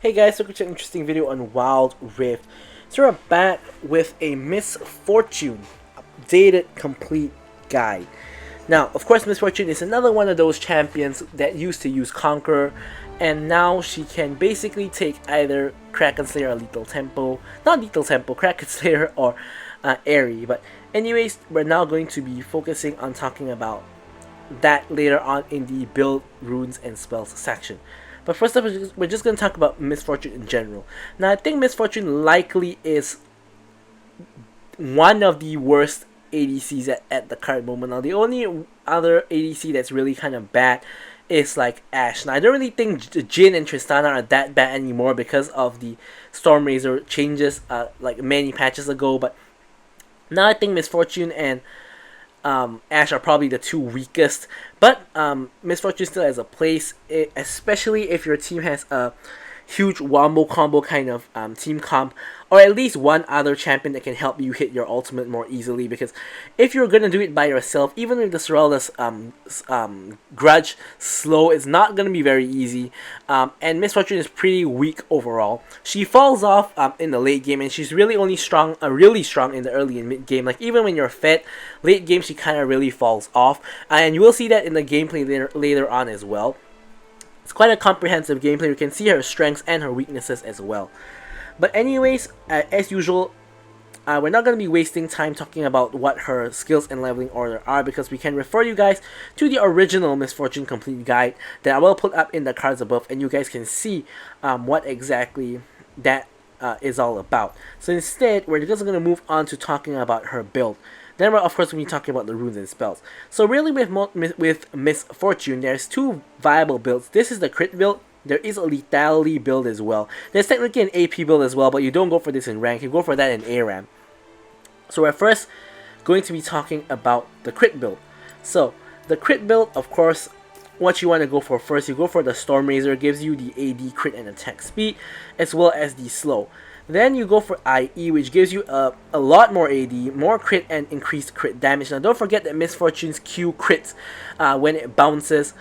Hey guys, welcome to an interesting video on Wild Rift. So we're back with a Miss Fortune updated complete guide. Now, of course, Miss Fortune is another one of those champions that used to use Conqueror, and now she can basically take either Kraken Slayer or Lethal Tempo, not Lethal Tempo, Kraken Slayer or Aery. But anyways, we're now going to be focusing on talking about that later on in the build, runes, and spells section. But first up, we're just going to talk about Miss Fortune in general. Now, I think Miss Fortune likely is one of the worst ADCs at the current moment. Now, the only other ADC that's really kind of bad is like Ashe. Now, I don't really think Jhin and Tristana are that bad anymore because of the Stormrazor changes like many patches ago. But now I think Miss Fortune and Ashe are probably the two weakest, but Miss Fortune still has a place, especially if your team has a huge wombo combo kind of team comp, or at least one other champion that can help you hit your ultimate more easily. Because if you're gonna do it by yourself, even with the Sorelda's grudge slow, it's not gonna be very easy. And Miss Fortune is pretty weak overall. She falls off in the late game, and she's really only strong, really strong in the early and mid game. Like even when you're fed, late game she kind of really falls off, and you will see that in the gameplay later on as well. It's quite a comprehensive gameplay. You can see her strengths and her weaknesses as well. But anyways, as usual, we're not going to be wasting time talking about what her skills and leveling order are, because we can refer you guys to the original Miss Fortune complete guide that I will put up in the cards above, and you guys can see what exactly that is all about. So instead, we're just going to move on to talking about her build. Then we're of course going to be talking about the runes and spells. So really with Miss Fortune, there's two viable builds. This is the crit build. There is a lethality build as well. There's technically an AP build as well, but you don't go for this in rank. You go for that in ARAM. So we're first going to be talking about the crit build. So the crit build, of course, what you want to go for first, you go for the Stormrazor. Gives you the AD crit and attack speed, as well as the slow. Then you go for IE, which gives you a lot more AD, more crit, and increased crit damage. Now don't forget that Miss Fortune's Q crits when it bounces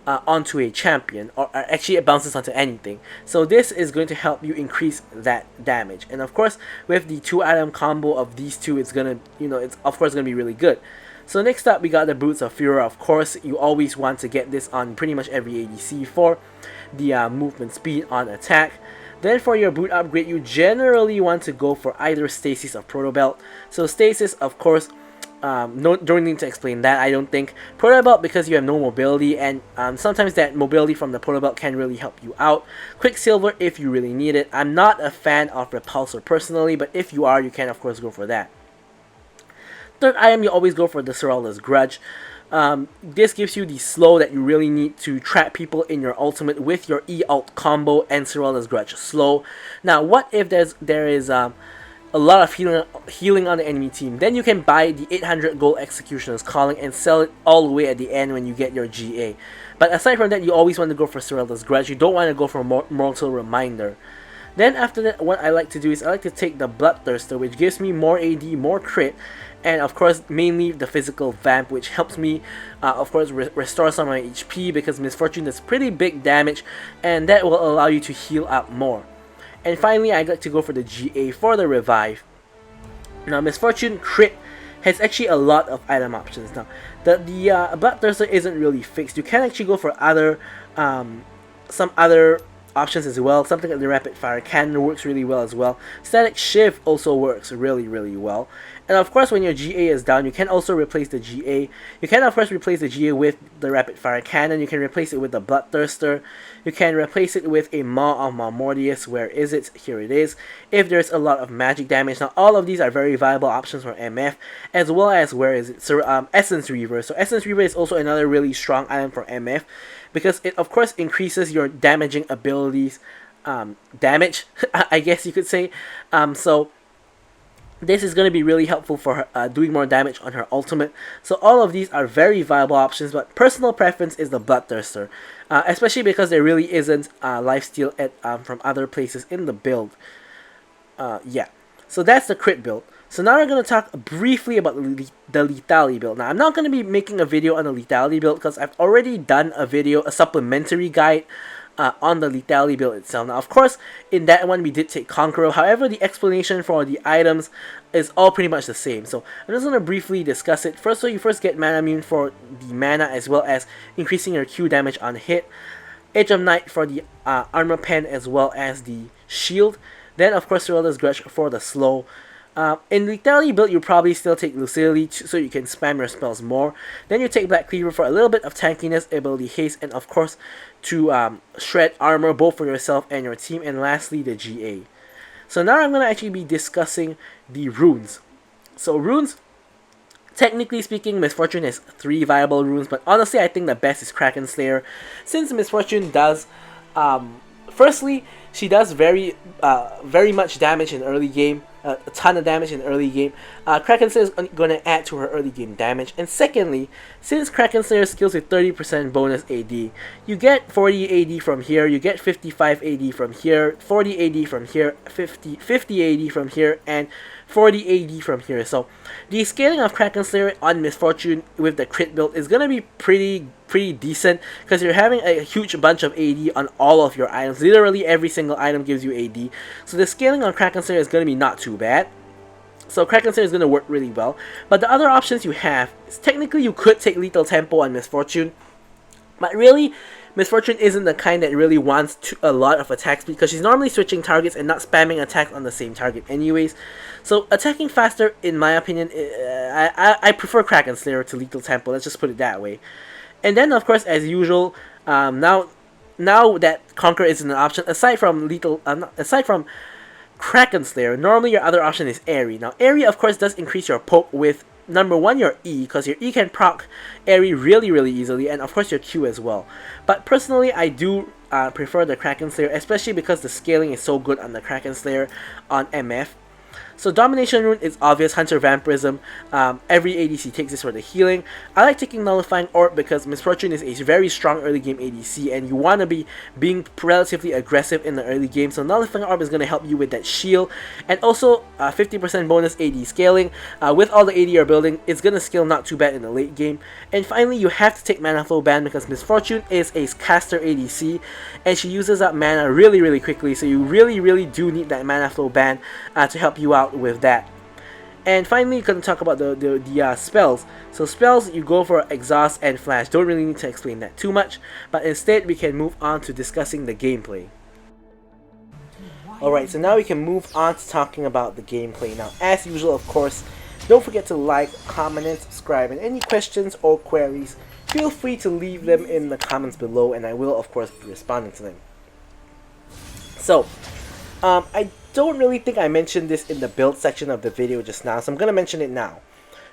onto a champion, or actually it bounces onto anything. So this is going to help you increase that damage. And of course, with the 2-item combo of these two, it's gonna, it's of course gonna be really good. So next up, we got the Boots of Fury. Of course, you always want to get this on pretty much every ADC for the movement speed on attack. Then for your boot upgrade, you generally want to go for either Stasis or Proto Belt. So Stasis, of course, don't need to explain that, I don't think. Proto Belt, because you have no mobility, and sometimes that mobility from the Proto Belt can really help you out. Quicksilver if you really need it. I'm not a fan of Repulsor personally, but if you are, you can of course go for that. Third item, you always go for the Sorelda's Grudge. This gives you the slow that you really need to trap people in your ultimate with your E-ult combo and Sorelda's Grudge slow. Now, what if there is a lot of healing on the enemy team? Then you can buy the 800 gold Executioner's Calling and sell it all the way at the end when you get your GA. But aside from that, you always want to go for Sorelda's Grudge. You don't want to go for Mortal Reminder. Then after that, what I like to do is I like to take the Bloodthirster, which gives me more AD, more crit, and of course mainly the physical vamp, which helps me of course restore some of my HP, because Miss Fortune does pretty big damage, and that will allow you to heal up more. And finally, I like to go for the GA for the revive. Now Miss Fortune crit has actually a lot of item options. Now the Bloodthirster isn't really fixed. You can actually go for other some other options as well. Something like the rapid fire cannon works really well as well. Static shift also works really well. And of course, when your GA is down, you can also replace the GA. You can of course replace the GA with the rapid fire cannon. You can replace it with the Bloodthirster. You can replace it with a Maw of Malmortius. Where is it? Here it is. If there's a lot of magic damage. Now all of these are very viable options for MF, as well as where is it? So Essence Reaver. So Essence Reaver is also another really strong item for MF, because it of course increases your damaging abilities, damage I guess you could say. So this is going to be really helpful for her doing more damage on her ultimate. So all of these are very viable options, but personal preference is the Bloodthirster, especially because there really isn't lifesteal from other places in the build. Yeah, so that's the crit build. So now we're going to talk briefly about the lethality build. Now I'm not going to be making a video on the lethality build because I've already done a video, a supplementary guide on the lethality build itself. Now, of course, in that one we did take Conqueror. However, the explanation for the items is all pretty much the same. So I'm just going to briefly discuss it. First, so you first get mana immune for the mana as well as increasing your Q damage on hit. Edge of Night for the armor pen as well as the shield. Then, of course, Serelda's Grudge for the slow. In lethality build, you probably still take lucidity so you can spam your spells more. Then you take Black Cleaver for a little bit of tankiness, ability haste, and of course to shred armor both for yourself and your team. And lastly, the GA. So now I'm going to actually be discussing the runes. So runes, technically speaking, Miss Fortune has 3 viable runes, but honestly I think the best is Kraken Slayer, since Miss Fortune does, firstly, she does very much damage in early game, a ton of damage in early game. Kraken Slayer is going to add to her early game damage. And secondly, since Kraken Slayer skills with 30% bonus AD, you get 40 AD from here, you get 55 AD from here, 40 AD from here, 50 AD from here, and 40 AD from here. So the scaling of Kraken Slayer on Miss Fortune with the crit build is going to be pretty decent, because you're having a huge bunch of AD on all of your items. Literally every single item gives you AD. So the scaling on Kraken Slayer is going to be not too bad. So Kraken Slayer is going to work really well. But the other options you have is, technically you could take Lethal Tempo on Miss Fortune, but really Miss Fortune isn't the kind that really wants a lot of attack speed, because she's normally switching targets and not spamming attacks on the same target anyways. So attacking faster, in my opinion, I prefer Kraken Slayer to Lethal Tempo, let's just put it that way. And then of course, as usual, now that Conqueror isn't an option, aside from Kraken Slayer, normally your other option is Aery. Now Aery of course does increase your poke with number 1 your E, because your E can proc Aery really easily, and of course your Q as well. But personally I do prefer the Kraken Slayer, especially because the scaling is so good on the Kraken Slayer on MF. So Domination Rune is obvious, Hunter Vampirism. Every ADC takes this for the healing. I like taking Nullifying Orb because Miss Fortune is a very strong early game ADC, and you want to be being relatively aggressive in the early game. So Nullifying Orb is going to help you with that shield, and also 50% bonus AD scaling. With all the AD you're building, it's going to scale not too bad in the late game. And finally, you have to take Mana Flow Ban because Miss Fortune is a caster ADC, and she uses up mana really quickly. So you really do need that Mana Flow Ban to help you out with that. And finally, you're going to talk about the spells. So spells, you go for Exhaust and Flash. Don't really need to explain that too much, but instead we can move on to discussing the gameplay. Alright, so now we can move on to talking about the gameplay. Now, as usual, of course, don't forget to like, comment, and subscribe. And any questions or queries, feel free to leave them in the comments below, and I will, of course, be responding to them. So, I don't really think I mentioned this in the build section of the video just now, so I'm going to mention it now.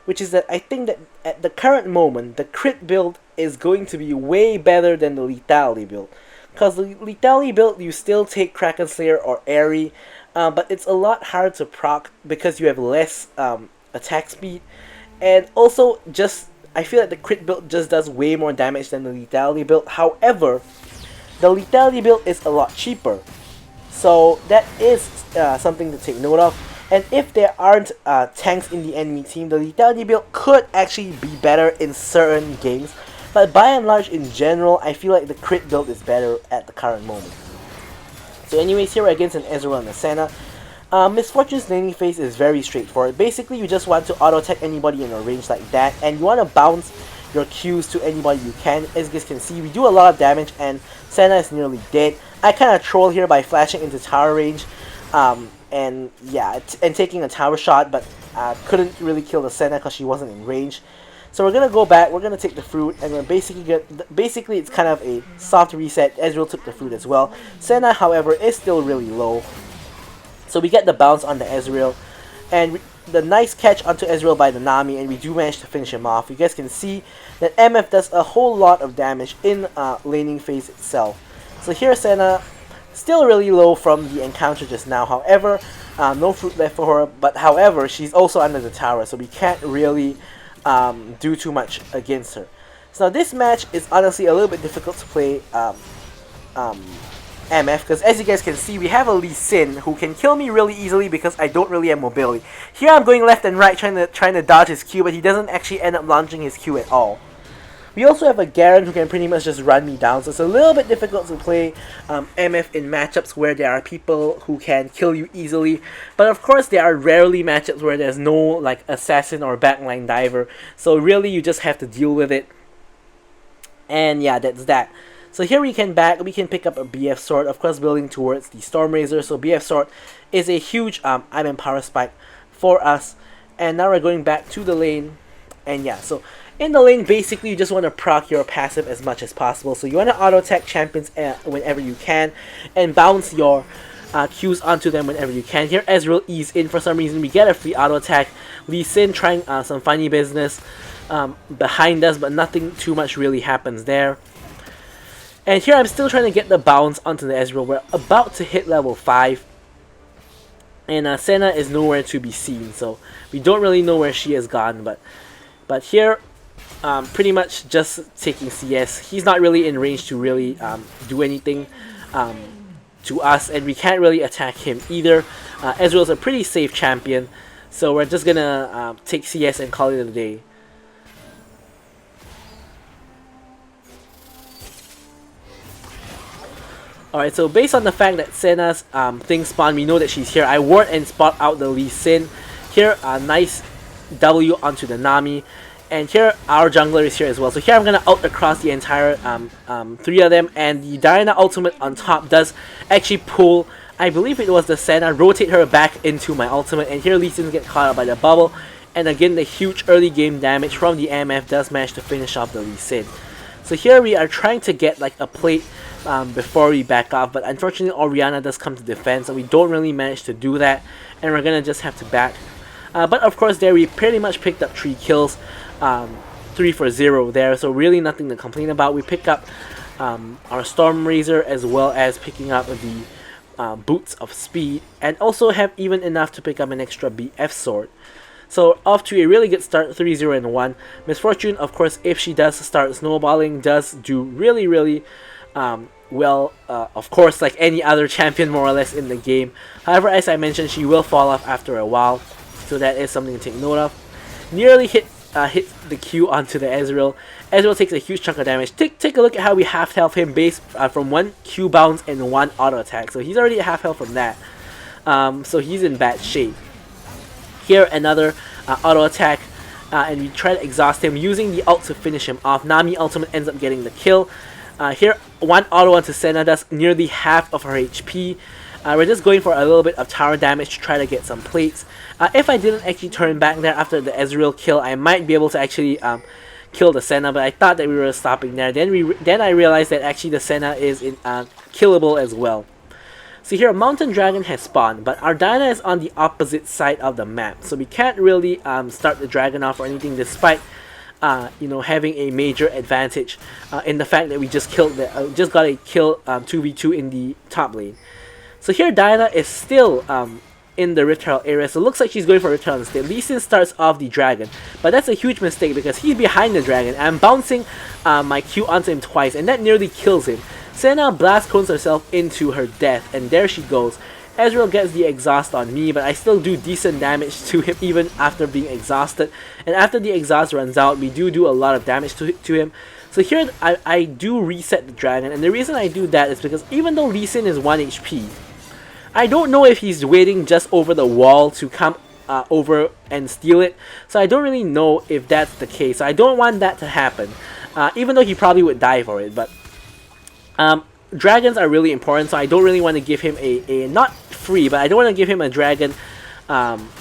Which is that I think that at the current moment, the crit build is going to be way better than the lethality build. Because the lethality build, you still take Kraken Slayer or Aery, but it's a lot harder to proc because you have less attack speed. And also, I feel like the crit build just does way more damage than the lethality build. However, the lethality build is a lot cheaper. So that is something to take note of. And if there aren't tanks in the enemy team, the lethality build could actually be better in certain games. But by and large, in general, I feel like the crit build is better at the current moment. So anyways, here we're against an Ezreal and a Senna. Miss Fortune's laning phase is very straightforward. Basically, you just want to auto-attack anybody in a range like that, and you want to bounce your Qs to anybody you can. As you guys can see, we do a lot of damage, and Senna is nearly dead. I kind of troll here by flashing into tower range, and taking a tower shot, but couldn't really kill the Senna because she wasn't in range. So we're gonna go back. We're gonna take the fruit, and we're basically it's kind of a soft reset. Ezreal took the fruit as well. Senna, however, is still really low. So we get the bounce on the Ezreal, and the nice catch onto Ezreal by the Nami, and we do manage to finish him off. You guys can see that MF does a whole lot of damage in laning phase itself. So here Senna, still really low from the encounter just now. However, no fruit left for her, but however, she's also under the tower, so we can't really do too much against her. So now this match is honestly a little bit difficult to play MF, because as you guys can see, we have a Lee Sin who can kill me really easily because I don't really have mobility. Here I'm going left and right trying to dodge his Q, but he doesn't actually end up launching his Q at all. We also have a Garen who can pretty much just run me down, so it's a little bit difficult to play MF in matchups where there are people who can kill you easily. But of course, there are rarely matchups where there's no like assassin or backline diver, so really you just have to deal with it. And yeah, that's that. So here we can pick up a BF Sword, of course building towards the Storm Razor. So BF Sword is a huge item power spike for us. And now we're going back to the lane. And yeah, so in the lane, basically you just want to proc your passive as much as possible. So you want to auto attack champions whenever you can, and bounce your Qs onto them whenever you can. Here Ezreal E's in for some reason. We get a free auto attack. Lee Sin trying some funny business behind us, but nothing too much really happens there. And here I'm still trying to get the bounce onto the Ezreal. We're about to hit level 5. And Senna is nowhere to be seen, so we don't really know where she has gone. But here, pretty much just taking CS. He's not really in range to really do anything to us, and we can't really attack him either. Ezreal's a pretty safe champion, so we're just gonna take CS and call it a day. Alright, so based on the fact that Senna's thing spawned, we know that she's here. I ward and spot out the Lee Sin. Here, a nice W onto the Nami. And here, our jungler is here as well. So here I'm going to ult across the entire 3 of them. And the Diana ultimate on top does actually pull, I believe it was the Senna, rotate her back into my ultimate. And here Lee Sin gets caught out by the bubble. And again, the huge early game damage from the MF does manage to finish off the Lee Sin. So here we are trying to get like a plate before we back off, but unfortunately Orianna does come to defend, so we don't really manage to do that, and we're gonna just have to back. But of course there we pretty much picked up 3 kills, 3 for 0 there, so really nothing to complain about. We pick up our Storm Razor as well as picking up the Boots of Speed, and also have even enough to pick up an extra BF Sword. So off to a really good start, 3-0 and 1. Miss Fortune, of course, if she does start snowballing, does do really well, of course, like any other champion more or less in the game. However, as I mentioned, she will fall off after a while, so that is something to take note of. Nearly hit the Q onto the Ezreal. Ezreal takes a huge chunk of damage. Take a look at how we half health him based from 1 Q bounce and 1 auto attack. So he's already at half health from that. So he's in bad shape. Here another auto attack, and we try to exhaust him using the ult to finish him off. Nami ultimate ends up getting the kill. Here, 1 auto onto Senna does nearly half of her HP. We're just going for a little bit of tower damage to try to get some plates. If I didn't actually turn back there after the Ezreal kill, I might be able to actually kill the Senna, but I thought that we were stopping there. Then I realized that actually the Senna is killable as well. So here, a Mountain Dragon has spawned, but our Diana is on the opposite side of the map, so we can't really start the dragon off or anything, despite you know, having a major advantage in the fact that we just got a kill 2v2 in the top lane. So here Diana is still in the Rift Herald area, so it looks like she's going for Rift Herald instead. Lee Sin starts off the dragon, but that's a huge mistake because he's behind the dragon. I'm bouncing my Q onto him twice, and that nearly kills him. Senna blast cones herself into her death, and there she goes. Ezreal gets the exhaust on me, but I still do decent damage to him even after being exhausted. And after the exhaust runs out, we do a lot of damage to him. So here I do reset the dragon, and the reason I do that is because even though Lee Sin is 1 HP, I don't know if he's waiting just over the wall to come over and steal it. So I don't really know if that's the case. So I don't want that to happen, even though he probably would die for it. But dragons are really important, so I don't really want to give him a not free, but I don't want to give him a dragon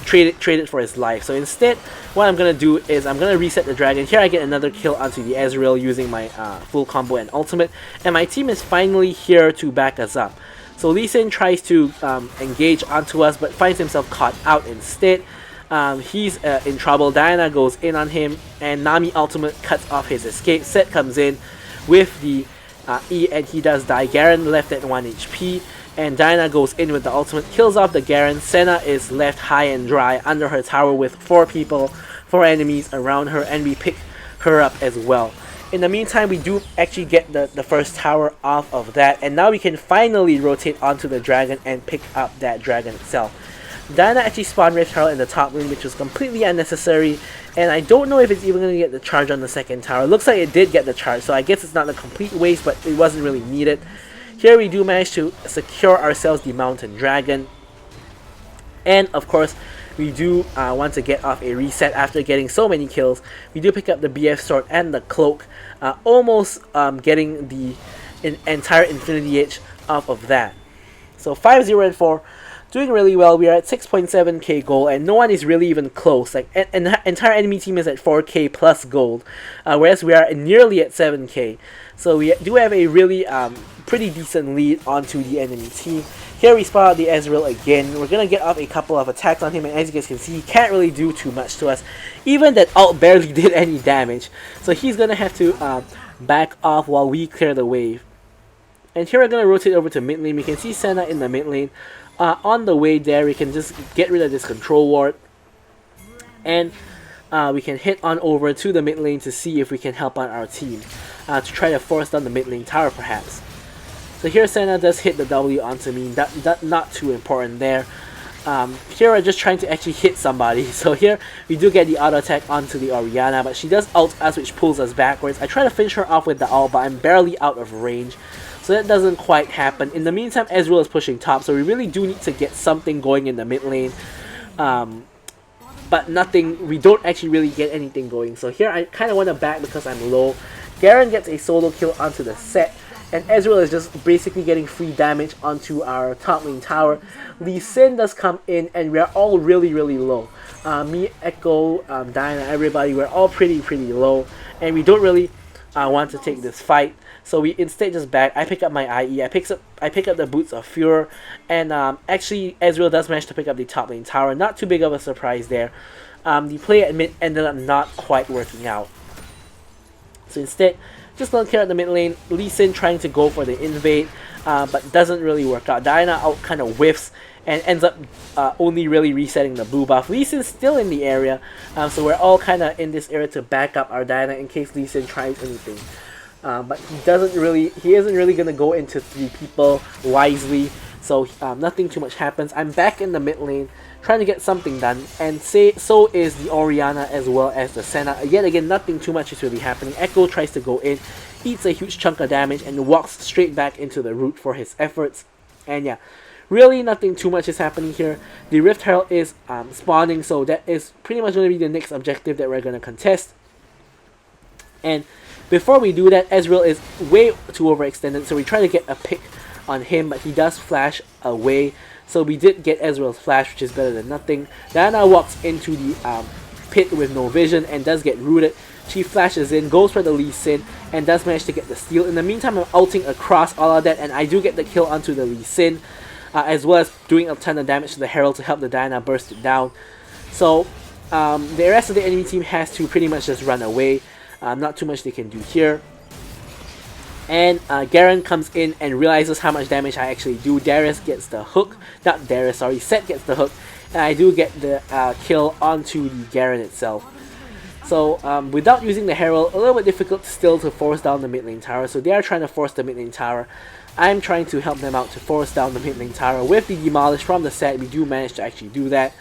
trade it for his life. So instead, what I'm gonna do is I'm gonna reset the dragon. Here I get another kill onto the Ezreal using my full combo and ultimate, and my team is finally here to back us up. So Lee Sin tries to engage onto us, but finds himself caught out instead. He's in trouble. Diana goes in on him, and Nami ultimate cuts off his escape. Set comes in with the E, and he does die. Garen left at 1 HP, and Diana goes in with the ultimate, kills off the Garen. Senna is left high and dry under her tower with 4 enemies around her, and we pick her up as well. In the meantime, we do actually get the first tower off of that, and now we can finally rotate onto the dragon and pick up that dragon itself. Diana actually spawned Rift Herald in the top lane, which was completely unnecessary, And I don't know if it's even going to get the charge on the second tower. It looks like it did get the charge, so I guess it's not a complete waste, but it wasn't really needed. Here we do manage to secure ourselves the Mountain Dragon. And of course, we do want to get off a reset after getting so many kills. We do pick up the BF Sword and the Cloak, almost getting the entire Infinity Edge off of that. So 5-0 and 4. Doing really well. We are at 6.7k gold, and no one is really even close. Like, an entire enemy team is at 4k plus gold, whereas we are nearly at 7k. So we do have a really pretty decent lead onto the enemy team. Here we spot out the Ezreal again. We're gonna get off a couple of attacks on him, and as you guys can see, he can't really do too much to us. Even that ult barely did any damage. So he's gonna have to back off while we clear the wave. And here we're gonna rotate over to mid lane. We can see Senna in the mid lane. On the way there, we can just get rid of this control ward, and we can hit on over to the mid lane to see if we can help out our team, to try to force down the mid lane tower perhaps. So here Senna does hit the W onto me, that not too important there. Here we're just trying to actually hit somebody. So here we do get the auto attack onto the Orianna, but she does ult us, which pulls us backwards. I try to finish her off with the ult, but I'm barely out of range. So that doesn't quite happen. In the meantime, Ezreal is pushing top, so we really do need to get something going in the mid lane. But nothing, we don't actually really get anything going. So here I kind of want to back because I'm low. Garen gets a solo kill onto the set, and Ezreal is just basically getting free damage onto our top lane tower. Lee Sin does come in, and we're all really low. Me, Echo, Diana, everybody, we're all pretty low, and we don't really want to take this fight. So we instead just back. I pick up my IE. I pick up the Boots of Furor, and actually Ezreal does manage to pick up the top lane tower. Not too big of a surprise there. The play at mid ended up not quite working out. So instead, just gonna clear out the mid lane. Lee Sin trying to go for the invade, but doesn't really work out. Diana out kind of whiffs and ends up only really resetting the blue buff. Lee Sin's still in the area, so we're all kind of in this area to back up our Diana in case Lee Sin tries anything. But he isn't really gonna go into 3 people wisely, so nothing too much happens. I'm back in the mid lane trying to get something done, and so is the Orianna as well as the Senna. Yet again, nothing too much is really happening. Echo tries to go in, eats a huge chunk of damage, and walks straight back into the root for his efforts. And yeah, really nothing too much is happening here. The Rift Herald is spawning, so that is pretty much going to be the next objective that we're going to contest. And before we do that, Ezreal is way too overextended, so we try to get a pick on him, but he does flash away. So we did get Ezreal's flash, which is better than nothing. Diana walks into the pit with no vision and does get rooted. She flashes in, goes for the Lee Sin, and does manage to get the steal. In the meantime, I'm ulting across all of that, and I do get the kill onto the Lee Sin, as well as doing a ton of damage to the Herald to help the Diana burst it down. So the rest of the enemy team has to pretty much just run away. Not too much they can do here. And Garen comes in and realizes how much damage I actually do. Darius gets the hook. Not Darius, sorry. Sett gets the hook. And I do get the kill onto the Garen itself. So without using the Herald, a little bit difficult still to force down the mid lane tower. So they are trying to force the mid lane tower. I'm trying to help them out to force down the mid lane tower. With the demolish from the Sett, we do manage to actually do that.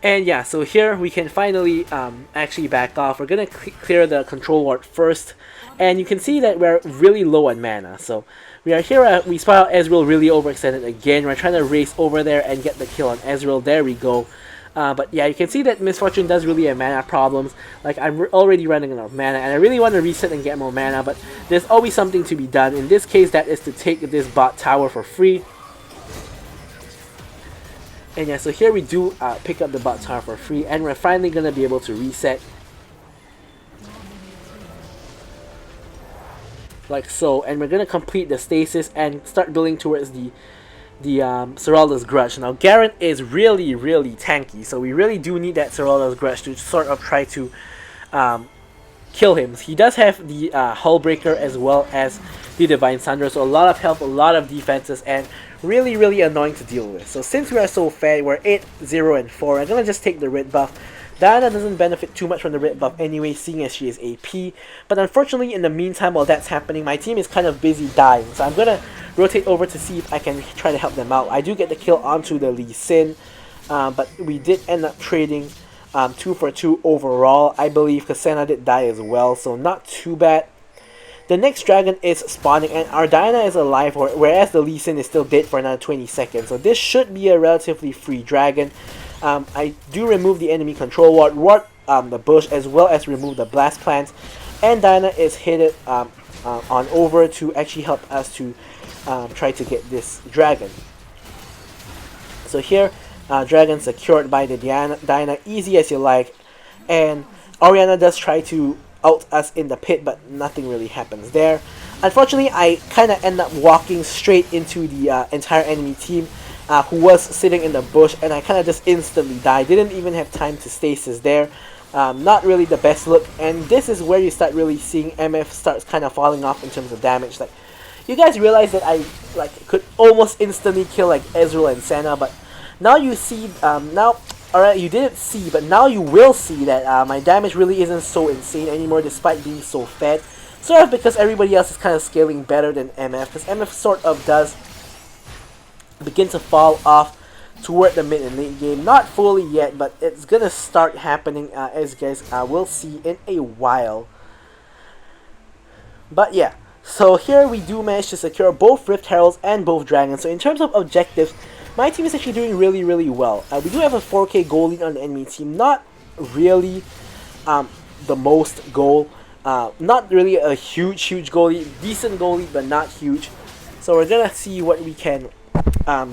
And yeah, so here we can finally actually back off. We're going to clear the control ward first. And you can see that we're really low on mana. So we are here, we spot out Ezreal really overextended again. We're trying to race over there and get the kill on Ezreal. There we go. But yeah, you can see that Miss Fortune does really have mana problems. Like, I'm already running out of mana, and I really want to reset and get more mana, but there's always something to be done. In this case, that is to take this bot tower for free. And yeah, so here we do pick up the bot tower for free, and we're finally going to be able to reset. Like so, and we're going to complete the stasis and start building towards the Seralda's Grudge. Now, Garen is really tanky, so we really do need that Seralda's Grudge to sort of try to kill him. He does have the Hullbreaker as well as the Divine Sunder, so a lot of health, a lot of defenses, and really annoying to deal with. So since we are so fed, we're 8-0 and 4. I'm gonna just take the red buff. Diana doesn't benefit too much from the red buff anyway, seeing as she is AP. But unfortunately, in the meantime, while that's happening, my team is kind of busy dying. So I'm gonna rotate over to see if I can try to help them out. I do get the kill onto the Lee Sin, but we did end up trading 2 for 2 overall, I believe, because Senna did die as well, so not too bad. The next dragon is spawning, and our Diana is alive, whereas the Lee Sin is still dead for another 20 seconds. So this should be a relatively free dragon. I do remove the enemy control ward, the bush, as well as remove the blast plants, and Diana is headed on over to actually help us to try to get this dragon. So here, dragon secured by the Diana, easy as you like, and Orianna does try to ult us in the pit, but nothing really happens there. Unfortunately, I kind of end up walking straight into the entire enemy team, who was sitting in the bush, and I kind of just instantly died. Didn't even have time to stasis there. Not really the best look, and this is where you start really seeing MF starts kind of falling off in terms of damage. Like, you guys realize that I could almost instantly kill like Ezreal and Senna, but now you see, alright, you didn't see, but now you will see that my damage really isn't so insane anymore despite being so fed. Sort of because everybody else is kind of scaling better than MF, because MF sort of does begin to fall off toward the mid and late game. Not fully yet, but it's gonna start happening as you guys will see in a while. But yeah, so here we do manage to secure both Rift Heralds and both Dragons. So in terms of objectives, my team is actually doing really well. We do have a 4k goal lead on the enemy team. Not really the most goal. Not really a huge goal lead. Decent goal lead, but not huge. So we're gonna see what we can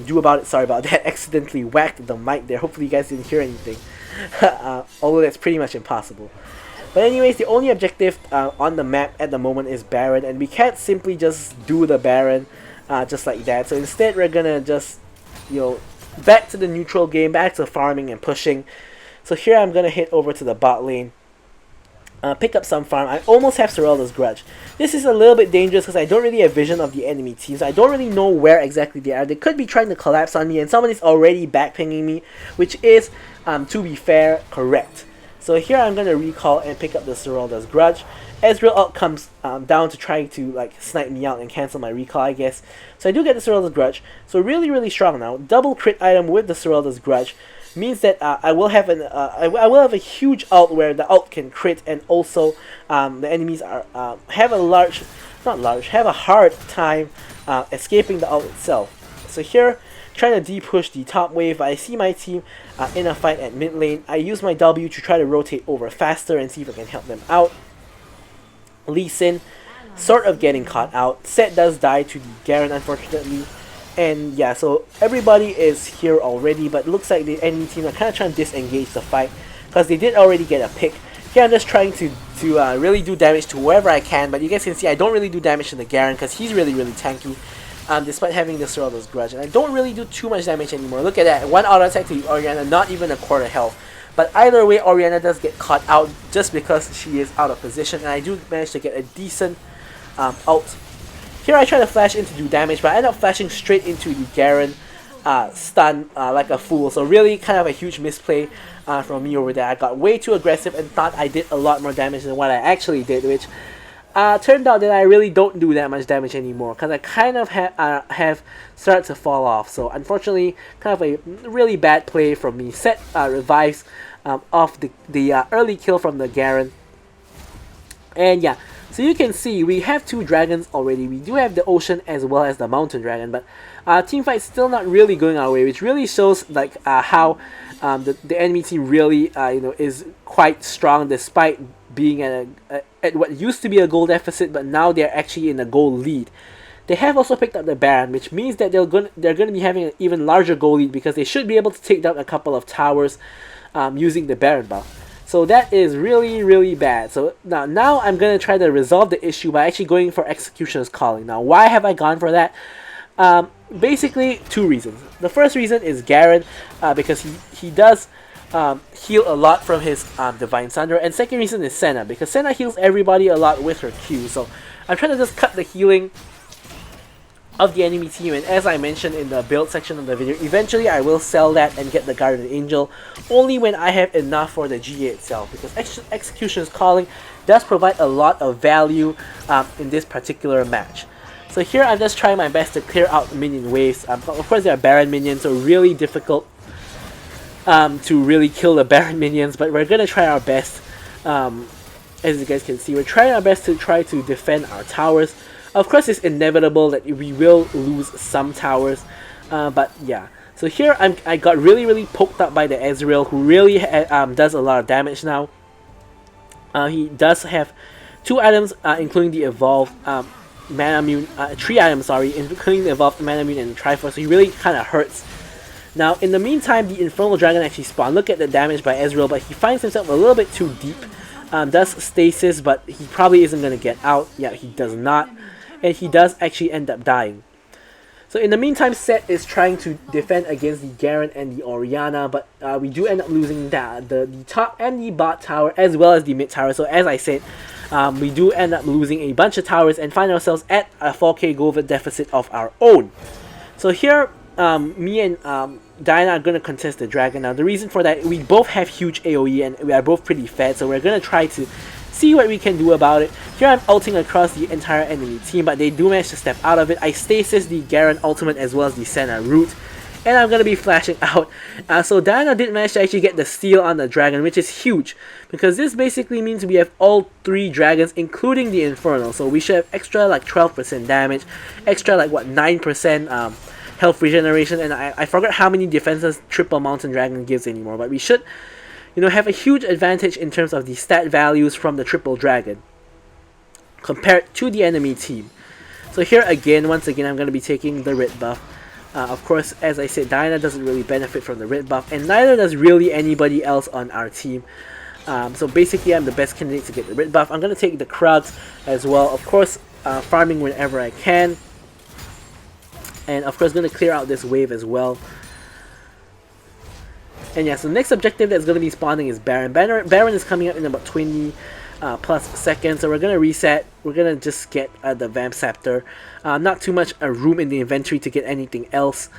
do about it. Sorry about that. Accidentally whacked the mic there. Hopefully you guys didn't hear anything. Although that's pretty much impossible. But anyways, the only objective on the map at the moment is Baron, and we can't simply just do the Baron just like that. So instead we're gonna just, you know, back to the neutral game, back to farming and pushing. So here I'm gonna head over to the bot lane, pick up some farm. I almost have Sorelda's Grudge. This is a little bit dangerous because I don't really have vision of the enemy teams. I don't really know where exactly they are. They could be trying to collapse on me, and someone is already backpinging me, which is, to be fair, correct. So here I'm gonna recall and pick up the Sorelda's Grudge. Ezreal ult comes down to try to like snipe me out and cancel my recall, I guess. So I do get the Sorelda's Grudge. So really strong now. Double crit item with the Sorelda's Grudge means that I will have a huge ult where the ult can crit, and also the enemies are have a hard time escaping the ult itself. So here, trying to de-push the top wave. I see my team in a fight at mid lane. I use my W to try to rotate over faster and see if I can help them out. Lee Sin sort of getting caught out. Set does die to the Garen, unfortunately. And yeah, so everybody is here already, but it looks like the enemy team are kind of trying to disengage the fight because they did already get a pick. Here I'm just trying to really do damage to whoever I can, but you guys can see I don't really do damage to the Garen because he's really tanky, despite having the Sorelda's Grudge. And I don't really do too much damage anymore. Look at that, one auto attack to Orianna, not even a quarter health. But either way, Orianna does get caught out just because she is out of position, and I do manage to get a decent ult. Here I try to flash in to do damage, but I end up flashing straight into the Garen stun like a fool. So really kind of a huge misplay from me over there. I got way too aggressive and thought I did a lot more damage than what I actually did, which turned out that I really don't do that much damage anymore because I kind of have started to fall off. So unfortunately, kind of a really bad play from me. Set revives off the early kill from the Garen. And yeah, so you can see we have two dragons already. We do have the ocean as well as the mountain dragon, but teamfight's still not really going our way, which really shows like how the enemy team really is quite strong despite being at what used to be a goal deficit, but now they're actually in a goal lead. They have also picked up the Baron, which means that they're going to be having an even larger goal lead because they should be able to take down a couple of towers using the Baron buff. So that is really bad. So now I'm going to try to resolve the issue by actually going for Executioner's Calling. Now, why have I gone for that? Basically, two reasons. The first reason is Garen, because he does heal a lot from his Divine Sunder. And second reason is Senna, because Senna heals everybody a lot with her Q. So I'm trying to just cut the healing of the enemy team, and as I mentioned in the build section of the video, eventually I will sell that and get the Guardian Angel only when I have enough for the GA itself, because Executioner's Calling does provide a lot of value in this particular match. So here I'm just trying my best to clear out minion waves. Of course, they are Baron minions, so really difficult to really kill the Baron minions, but we're gonna try our best. As you guys can see, we're trying our best to try to defend our towers. Of course, it's inevitable that we will lose some towers, but yeah. So here I got really poked up by the Ezreal, who really does a lot of damage now. He does have 2 items, including the evolved Manamune, 3 items, sorry, including the evolved Manamune and the Triforce. So he really kind of hurts. Now, in the meantime, the Infernal Dragon actually spawned. Look at the damage by Ezreal, but he finds himself a little bit too deep. Does stasis, but he probably isn't going to get out. Yeah, he does not. And he does actually end up dying. So in the meantime, Set is trying to defend against the Garen and the Orianna, but we do end up losing the top and the bot tower, as well as the mid tower. So as I said, we do end up losing a bunch of towers and find ourselves at a 4k gold deficit of our own. So here, me and Diana are going to contest the dragon. Now the reason for that, we both have huge AoE and we are both pretty fed, so we're going to try to see what we can do about it. Here I'm ulting across the entire enemy team, but they do manage to step out of it. I stasis the Garen ultimate as well as the Senna root, and I'm going to be flashing out. So Diana did manage to actually get the steal on the dragon, which is huge, because this basically means we have all 3 dragons, including the Infernal. So we should have extra like 12% damage, extra like what, 9% health regeneration, and I forgot how many defenses Triple Mountain Dragon gives anymore, but we should, you know, have a huge advantage in terms of the stat values from the Triple Dragon compared to the enemy team. So here again, once again, I'm going to be taking the red buff. Of course, as I said, Diana doesn't really benefit from the red buff, and neither does really anybody else on our team. So basically, I'm the best candidate to get the red buff. I'm going to take the Krugs as well. Of course, farming whenever I can. And of course, going to clear out this wave as well. And yeah, so the next objective that's going to be spawning is Baron. Baron is coming up in about 20 plus seconds, so we're going to reset. We're going to just get the Vamp Scepter. Not too much room in the inventory to get anything else.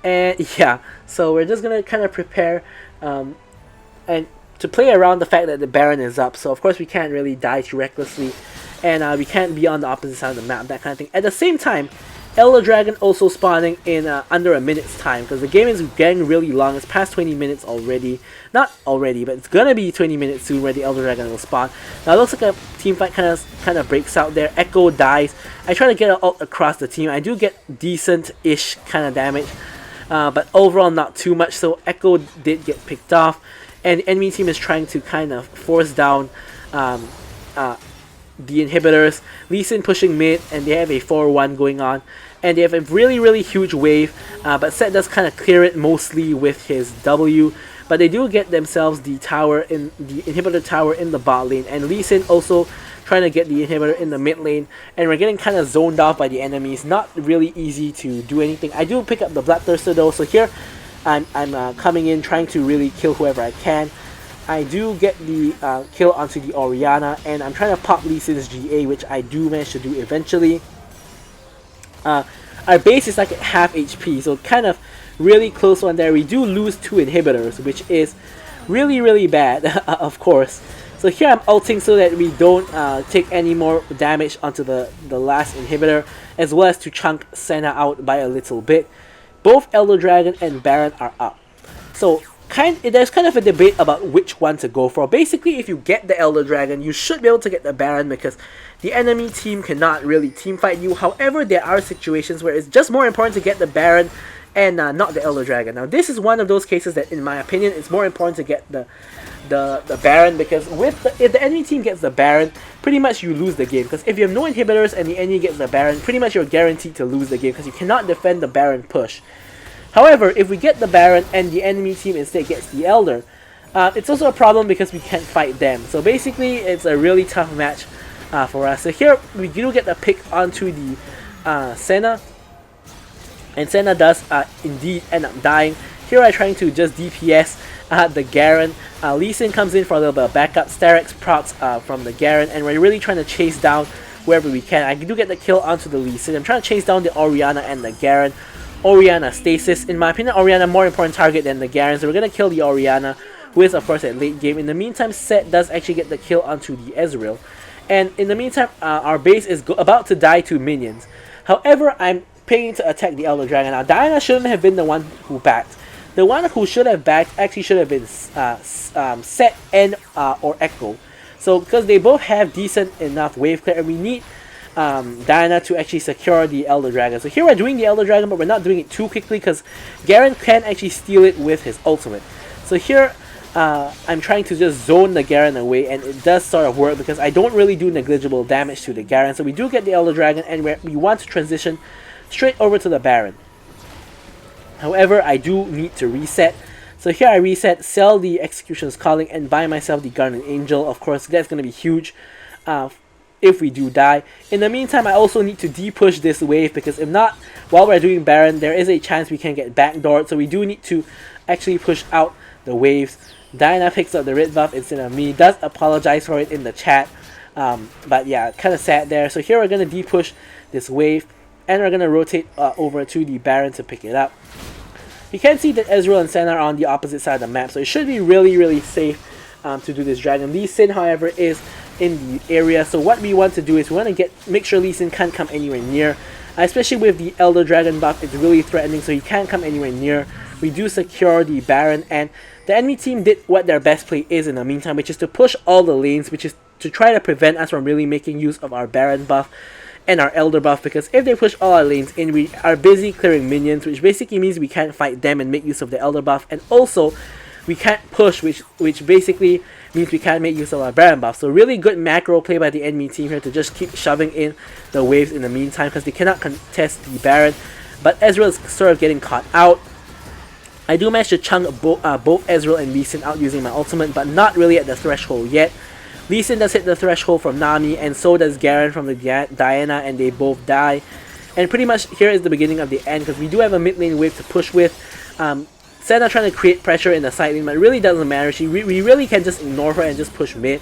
And yeah, so we're just going to kind of prepare and to play around the fact that the Baron is up. So of course we can't really die too recklessly, and we can't be on the opposite side of the map, that kind of thing. At the same time, Elder Dragon also spawning in under a minute's time, because the game is getting really long. It's past 20 minutes already. Not already, but it's gonna be 20 minutes soon where the Elder Dragon will spawn. Now it looks like a team fight kind of breaks out there. Echo dies. I try to get an ult across the team. I do get decent-ish kind of damage, but overall not too much. So Echo did get picked off, and the enemy team is trying to kind of force down the inhibitors. Lee Sin pushing mid, and they have a 4-1 going on, and they have a really huge wave, but Set does kind of clear it mostly with his W, but they do get themselves the tower in the inhibitor tower in the bot lane, and Lee Sin also trying to get the inhibitor in the mid lane, and we're getting kind of zoned off by the enemies. Not really easy to do anything. I do pick up the Bloodthirster though, so here I'm coming in trying to really kill whoever I can. I do get the kill onto the Orianna, and I'm trying to pop Lee Sin's GA, which I do manage to do eventually. Our base is like at half HP, so kind of really close one there. We do lose 2 inhibitors, which is really bad, of course. So here I'm ulting so that we don't take any more damage onto the last inhibitor, as well as to chunk Senna out by a little bit. Both Elder Dragon and Baron are up. So there's kind of a debate about which one to go for. Basically, if you get the Elder Dragon, you should be able to get the Baron, because the enemy team cannot really team fight you. However, there are situations where it's just more important to get the Baron and not the Elder Dragon. Now, this is one of those cases that, in my opinion, it's more important to get the Baron, because if the enemy team gets the Baron, pretty much you lose the game. Because if you have no inhibitors and the enemy gets the Baron, pretty much you're guaranteed to lose the game, because you cannot defend the Baron push. However, if we get the Baron and the enemy team instead gets the Elder, it's also a problem because we can't fight them. So basically, it's a really tough match for us. So here, we do get the pick onto the Senna, and Senna does indeed end up dying. Here I'm trying to just DPS the Garen. Lee Sin comes in for a little bit of backup. Starex procs from the Garen, and we're really trying to chase down wherever we can. I do get the kill onto the Lee Sin. I'm trying to chase down the Orianna and the Garen. Orianna stasis. In my opinion, Orianna more important target than the Garen, so we're going to kill the Orianna, who is of course at late game. In the meantime, Set does actually get the kill onto the Ezreal, and in the meantime, our base is about to die to minions. However, I'm paying to attack the Elder Dragon. Now, Diana shouldn't have been the one who backed. The one who should have backed actually should have been Set and or Echo. So because they both have decent enough wave clear, and we need Diana to actually secure the Elder Dragon. So here we're doing the Elder Dragon, but we're not doing it too quickly because Garen can actually steal it with his ultimate. So here I'm trying to just zone the Garen away, and it does sort of work because I don't really do negligible damage to the Garen. So we do get the Elder Dragon, and we want to transition straight over to the Baron. However, I do need to reset. So here I reset, sell the Executioner's Calling, and buy myself the Guardian Angel. Of course, that's going to be huge if we do die. In the meantime, I also need to de-push this wave, because if not, while we're doing Baron, there is a chance we can get backdoored. So we do need to actually push out the waves. Diana picks up the red buff instead of me. Does apologize for it in the chat. But yeah, kind of sad there. So here we're going to de-push this wave, and we're going to rotate over to the Baron to pick it up. You can see that Ezreal and Senna are on the opposite side of the map, so it should be really safe to do this dragon. Lee Sin, however, is in the area, so what we want to do is we want to make sure Lee Sin can't come anywhere near, especially with the Elder Dragon buff. It's really threatening, so he can't come anywhere near. We do secure the Baron, and the enemy team did what their best play is in the meantime, which is to push all the lanes, which is to try to prevent us from really making use of our Baron buff and our Elder buff, because if they push all our lanes in, we are busy clearing minions, which basically means we can't fight them and make use of the Elder buff, and also we can't push, which basically means we can't make use of our Baron buff. So really good macro play by the enemy team here to just keep shoving in the waves in the meantime, because they cannot contest the Baron. But Ezreal is sort of getting caught out. I do manage to chunk both Ezreal and Lee Sin out using my ultimate, but not really at the threshold yet. Lee Sin does hit the threshold from Nami, and so does Garen from the Diana, and they both die. And pretty much here is the beginning of the end, because we do have a mid lane wave to push with. Senna trying to create pressure in the side lane, but it really doesn't matter. We really can just ignore her and just push mid,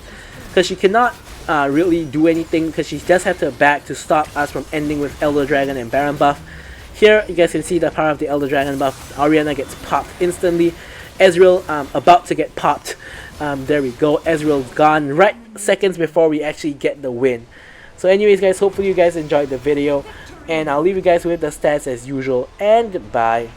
because she cannot really do anything, because she does have to back to stop us from ending with Elder Dragon and Baron buff. Here you guys can see the power of the Elder Dragon buff. Orianna gets popped instantly. Ezreal about to get popped. There we go. Ezreal's gone right seconds before we actually get the win. So anyways guys, hopefully you guys enjoyed the video, and I'll leave you guys with the stats as usual, and goodbye.